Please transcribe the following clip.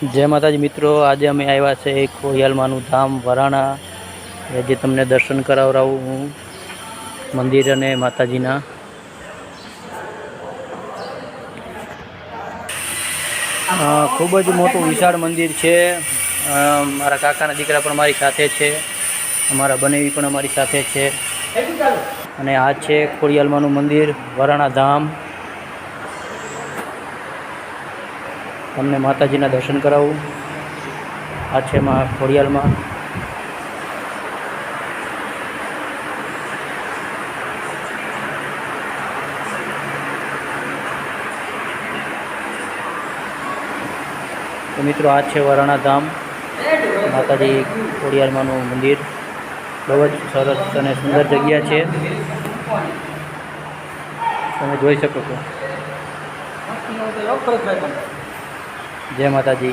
जय माताजी मित्रों, आज अमे आव्या छे खोडियालमानुं धाम वराणा। जे तमने दर्शन करावरावुं हूँ मंदिर अने माताजीना। खूब ज मोटुं विशाळ मंदिर छे। मारा काकाना दीकरा पण मारी साथे छे, अमारा बनेवी पण अमारी साथे छे। अने आ छे खोडियालमानुं मंदिर वराणा धाम। तमने माताजीना दर्शन करावुं। आ छे मां खोडियालमां। तो मित्रों, आ छे वराणा धाम माताजी खोडियालमानुं मंदिर। बहुत सरस अने सुंदर जग्या छे, तमे जोई शको छो। जय माताजी।